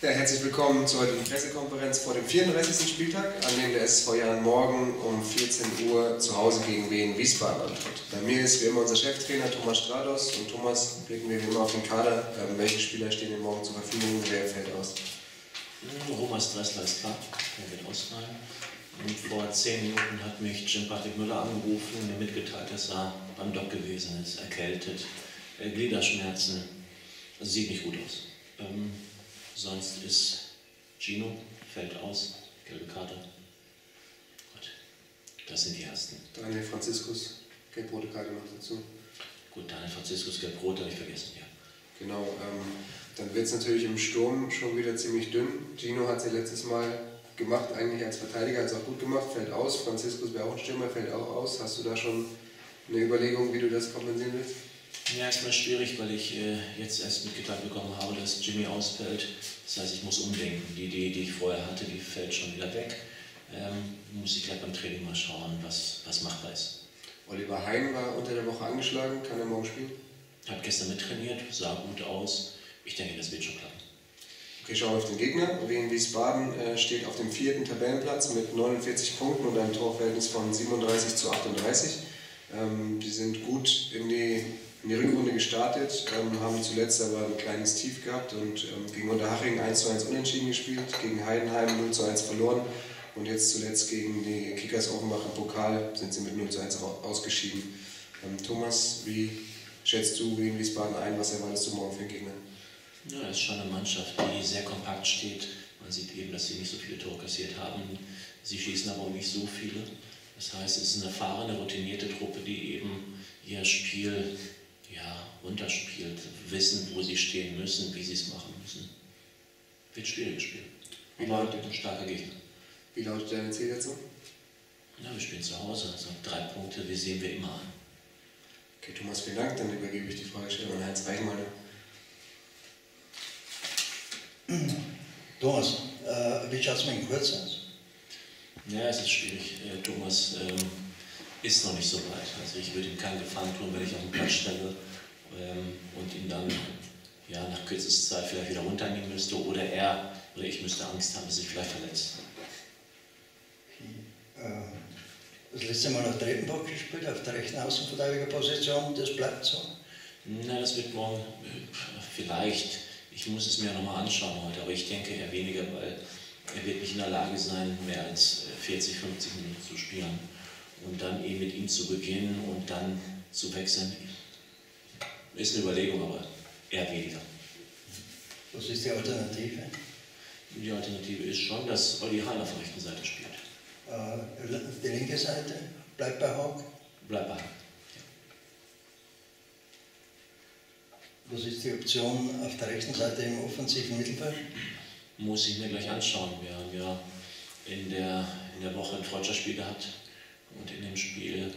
Ja, herzlich willkommen zur heutigen Pressekonferenz vor dem 34. Spieltag, an dem der SV Jahn morgen um 14 Uhr zu Hause gegen Wien Wiesbaden antritt. Bei mir ist wie immer unser Cheftrainer Thomas Strados. Und Thomas, blicken wir wie immer auf den Kader. Welche Spieler stehen denn morgen zur Verfügung? Wer fällt aus? Romas Dressler ist klar, der wird ausfallen. Und vor 10 Minuten hat mich Jim-Patrick Müller angerufen und mir mitgeteilt, dass er beim Doc gewesen ist, erkältet, Gliederschmerzen. Also sieht nicht gut aus. Sonst ist Gino, fällt aus, gelbe Karte. Gut, das sind die ersten. Daniel Franziskus, gelb-rote Karte noch dazu. Gut, Daniel Franziskus, gelb-rot, habe ich vergessen, ja. Genau, dann wird es natürlich im Sturm schon wieder ziemlich dünn. Gino hat es ja letztes Mal gemacht, eigentlich als Verteidiger, hat es auch gut gemacht, fällt aus. Franziskus wäre auch ein Stürmer, fällt auch aus. Hast du da schon eine Überlegung, wie du das kompensieren willst? Ja, erstmal schwierig, weil ich jetzt erst mitgeteilt bekommen habe, dass Jimmy ausfällt. Das heißt, ich muss umdenken. Die Idee, die ich vorher hatte, die fällt schon wieder weg. Muss ich gleich beim Training mal schauen, was machbar ist. Oliver Hein war unter der Woche angeschlagen, kann er morgen spielen? Hat gestern mittrainiert, sah gut aus. Ich denke, das wird schon klappen. Okay, schauen wir auf den Gegner. Wien Wiesbaden steht auf dem 4. Tabellenplatz mit 49 Punkten und einem Torverhältnis von 37:38. Die sind gut in die Rückrunde gestartet, haben zuletzt aber ein kleines Tief gehabt und gegen Unterhaching 1:1 unentschieden gespielt, gegen Heidenheim 0:1 verloren und jetzt zuletzt gegen die Kickers Offenbach im Pokal sind sie mit 0:1 ausgeschieden. Thomas, wie schätzt du Wien Wiesbaden ein? Was erwartest du morgen für den Gegner? Ja, es ist schon eine Mannschaft, die sehr kompakt steht. Man sieht eben, dass sie nicht so viele Tore kassiert haben. Sie schießen aber auch nicht so viele. Das heißt, es ist eine erfahrene, routinierte Truppe, die eben ihr Spiel runterspielt, wissen, wo sie stehen müssen, wie sie es machen müssen. Wird schwieriges Spiel. Wie lautet ein starker Gegner. Wie lautet deine Zielsetzung? Ja, wir spielen zu Hause, also 3 Punkte, die sehen wir immer an. Okay, Thomas, vielen Dank. Dann übergebe ich die Fragestellung an Heinz Reichmeier. Thomas, wie schaut es mit dem Kurz aus? Ja, es ist schwierig. Thomas ist noch nicht so weit. Also ich würde ihm keinen Gefallen tun, wenn ich auf den Platz stelle und ihn dann nach kürzester Zeit vielleicht wieder runternehmen müsste oder ich müsste Angst haben, dass sich vielleicht verletzt. Das letzte Mal auf Treppenbock gespielt, auf der rechten Außenverteidigerposition, das bleibt so? Na, das wird morgen vielleicht. Ich muss es mir nochmal anschauen heute, aber ich denke eher weniger, weil er wird nicht in der Lage sein, mehr als 40, 50 Minuten zu spielen. Und dann eben mit ihm zu beginnen und dann zu wechseln, ist eine Überlegung, aber eher weniger. Was ist die Alternative? Die Alternative ist schon, dass Olli Hein auf der rechten Seite spielt. Die linke Seite bleibt bei Haug? Bleibt bei Haug. Was ist die Option auf der rechten Seite im offensiven Mittelfeld? Muss ich mir gleich anschauen. Wir haben ja in der Woche ein Freundschaftsspiel gehabt und in dem Spiel,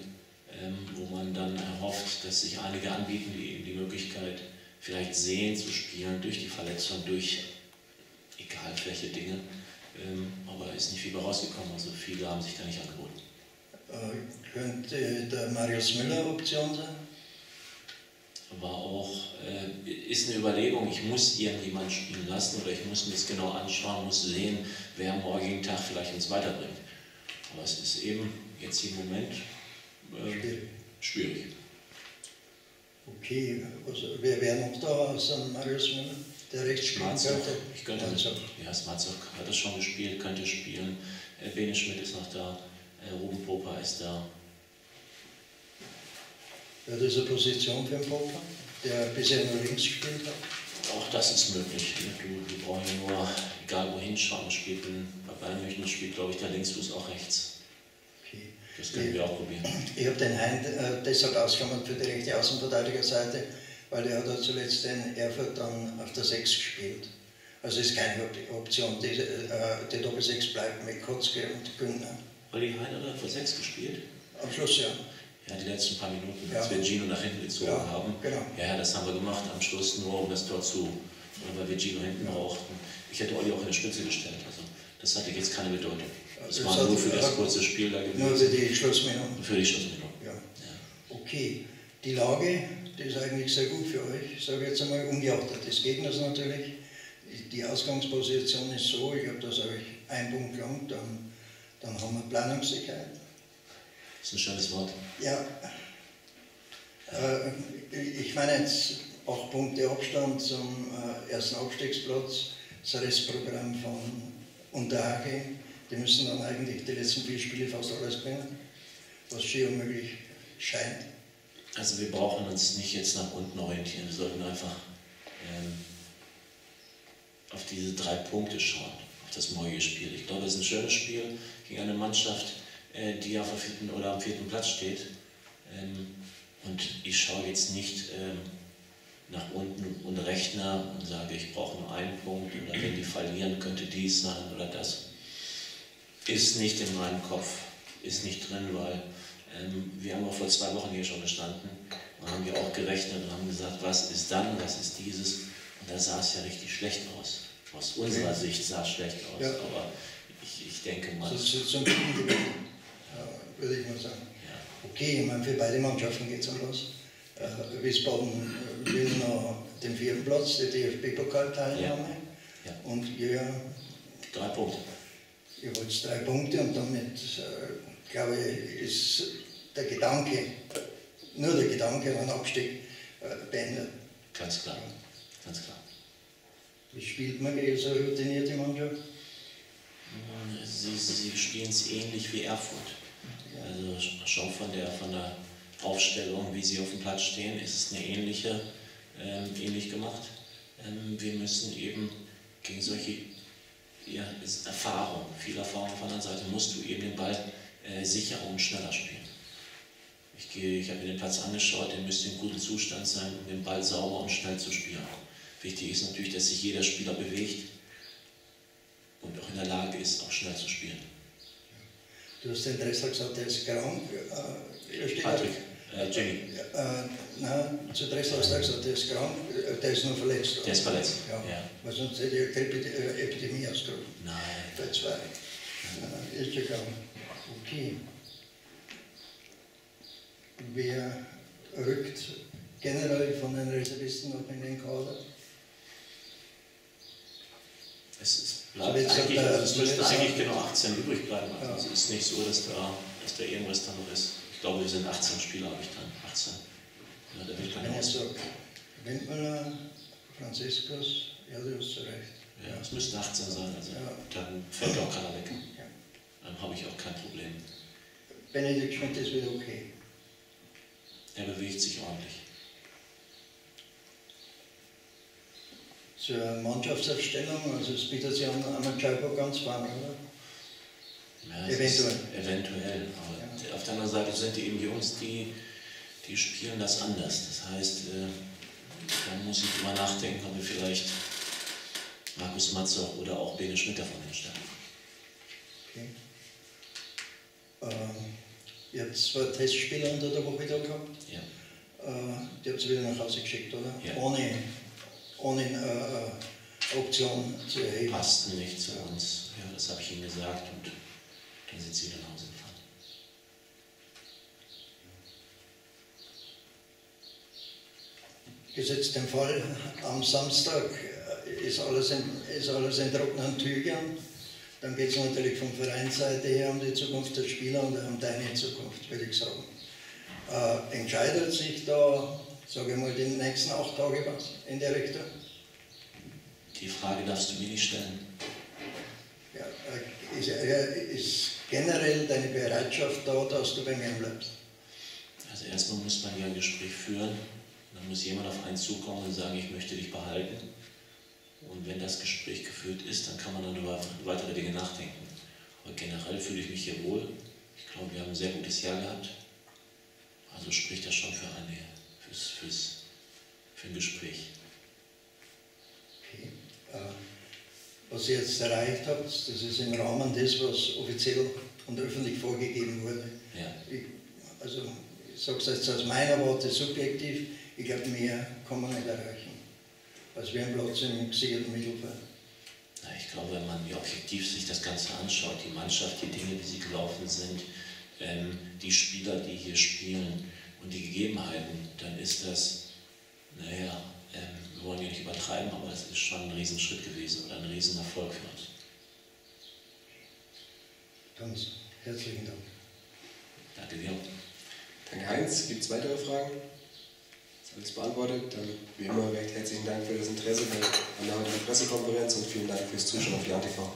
wo man dann erhofft, dass sich einige anbieten, die eben die Möglichkeit vielleicht sehen zu spielen durch die Verletzung, durch egal welche Dinge, aber ist nicht viel rausgekommen, also viele haben sich da nicht angeboten. Könnte der Marius Müller Option sein? Ist eine Überlegung, ich muss irgendjemand spielen lassen oder ich muss mir das genau anschauen, muss sehen, wer am morgigen Tag vielleicht uns weiterbringt. Aber es ist eben jetzt im Moment schwierig. Okay, also, wer wäre noch da außer Marius Müller, der rechts spielen könnte? Ich könnte ja, Smarzok hat es schon gespielt, könnte spielen. Bene Schmidt ist noch da, Ruben Popa ist da. Ja, das ist eine Position für den Popa, der bisher nur links gespielt hat. Auch das ist möglich. Du brauchst ja nur, egal wohin schauen, bei Bayern München spielt, glaube ich, der Linksfuß auch rechts. Okay. Das können wir auch probieren. Ich habe den Hein deshalb ausgemacht für die rechte Außenverteidigerseite, weil er hat zuletzt in Erfurt dann auf der 6 gespielt. Also ist keine Option. Die Doppel-6 bleibt mit Kotzke und Günther. Olli Hein hat auf der 6 gespielt? Am Schluss ja. Ja, die letzten paar Minuten, als wir Gino nach hinten gezogen haben. Genau. Ja, das haben wir gemacht am Schluss nur, um das Tor weil wir Gino hinten brauchten. Ich hätte Olli auch in die Spitze gestellt, also das hatte jetzt keine Bedeutung. Das war nur für das kurze Spiel da gewesen. Nur für die Schlussminuten. Für die Schlussminuten. Ja. Okay, die Lage, die ist eigentlich sehr gut für euch, sage ich jetzt einmal, ungeachtet des Gegners natürlich. die Ausgangsposition ist so, ich habe das euch einen Punkt lang, dann haben wir Planungssicherheit. Das ist ein schönes Wort. Ja, ich meine jetzt 8 Punkte Abstand zum ersten Abstiegsplatz, das Restprogramm von Unterhaching, die müssen dann eigentlich die letzten 4 Spiele fast alles bringen, was schier unmöglich scheint. Also wir brauchen uns nicht jetzt nach unten orientieren, wir sollten einfach auf diese 3 Punkte schauen, auf das morgige Spiel. Ich glaube, es ist ein schönes Spiel gegen eine Mannschaft, die auf der 4. oder am 4. Platz steht. Und ich schaue jetzt nicht nach unten und rechne und sage, ich brauche nur 1 Punkt oder wenn die verlieren, könnte dies sein oder das. Ist nicht in meinem Kopf, ist nicht drin, weil wir haben auch vor 2 Wochen hier schon gestanden und haben wir auch gerechnet und haben gesagt, was ist dann, was ist dieses. Und da sah es ja richtig schlecht aus. Aus unserer Sicht sah es schlecht aus, ja. Aber ich denke mal... So ein Gewinn, würde ich mal sagen. Ja. Okay, ich meine, für beide Mannschaften geht es um was. Wiesbaden will noch den 4. Platz, die DFB-Pokal-Teilnahme. Ja. Ja. Und ihr... 3 Punkte. Ihr wollt 3 Punkte und damit, glaube ich, ist der Gedanke, nur der Gedanke an Abstieg beendet. Ganz klar, ganz klar. Wie spielt man gegen so eine routinierte Mannschaft? Sie spielen es ähnlich wie Erfurt. Also schon von der Aufstellung, wie sie auf dem Platz stehen, ist es eine ähnlich gemacht. Wir müssen eben gegen solche Erfahrung, viel Erfahrung von der Seite, musst du eben den Ball sicherer und schneller spielen. Ich habe mir den Platz angeschaut, der müsste in gutem Zustand sein, um den Ball sauber und schnell zu spielen. Wichtig ist natürlich, dass sich jeder Spieler bewegt und auch in der Lage ist, auch schnell zu spielen. Du hast den Dressler gesagt, der ist krank. Patrick, Jenny. Nein, zu Dressler hast du gesagt, der ist krank, der ist nur verletzt. Der ist verletzt, ja. Weil sonst hätte ich eine Epidemie ausgerufen. Nein. Bei 2. Ist ja krank. Okay. Wer rückt generell von den Reservisten noch in den Kader? Es müssten eigentlich genau 18 übrig bleiben. Also es ist nicht so, dass da irgendwas da noch ist. Ich glaube, wir sind 18 Spieler, habe ich dann. 18. Ja, da wird keiner aus. Wendmüller, Franziskus, ja, du hast recht. Ja, es müssten 18 sein, also dann fällt auch keiner weg. Ja. Dann habe ich auch kein Problem. Benedikt Schmidt ist wieder okay. Er bewegt sich ordentlich. Zur Mannschaftsaufstellung, also es bietet sich an Amachaipo ganz vorne, oder? Ja, eventuell. Eventuell, aber ja. Auf der anderen Seite sind die eben Jungs, die spielen das anders. Das heißt, da muss ich drüber nachdenken, ob wir vielleicht Markus Matzer oder auch Bene Schmidt davon hinstellen. Okay. Ihr habt 2 Testspiele unter der Woche da gehabt. Ja. Die habt ihr wieder nach Hause geschickt, oder? Ja. Ohne Option zu erheben. Passten nicht zu uns. Ja, das habe ich ihnen gesagt und dann sind sie wieder nach Hause gefahren. Gesetzt den Fall, am Samstag ist alles in trockenen Tüchern. Dann geht es natürlich von Vereinsseite her um die Zukunft der Spieler und um deine Zukunft, würde ich sagen. Entscheidet sich da, sage ich mal, die nächsten 8 Tage was in der Richtung? Die Frage darfst du mir nicht stellen. Ja, ist generell deine Bereitschaft da, dass du bei mir bleibst? Also erstmal muss man ja ein Gespräch führen. Dann muss jemand auf einen zukommen und sagen, ich möchte dich behalten. Und wenn das Gespräch geführt ist, dann kann man dann über weitere Dinge nachdenken. Aber generell fühle ich mich hier wohl. Ich glaube, wir haben ein sehr gutes Jahr gehabt. Also spricht das schon für ein Gespräch. Okay. Was ihr jetzt erreicht habt, das ist im Rahmen des, was offiziell und öffentlich vorgegeben wurde. Ja. Ich sage es jetzt aus meiner Warte subjektiv, ich glaube, mehr kann man nicht erreichen. Also wir haben Platz im gesicherten Mittelfeld. Ja, ich glaube, wenn man objektiv sich das Ganze anschaut, die Mannschaft, die Dinge, wie sie gelaufen sind, die Spieler, die hier spielen und die Gegebenheiten, dann ist das, wir wollen ja nicht übertreiben, aber das ist schon ein Riesenschritt gewesen oder ein Riesenerfolg für uns. Ganz herzlichen Dank. Danke dir. Danke Heinz. Gibt es weitere Fragen? Ist alles beantwortet? Dann wie immer recht herzlichen Dank für das Interesse an der heutigen Pressekonferenz und vielen Dank fürs Zuschauen auf Jan TV.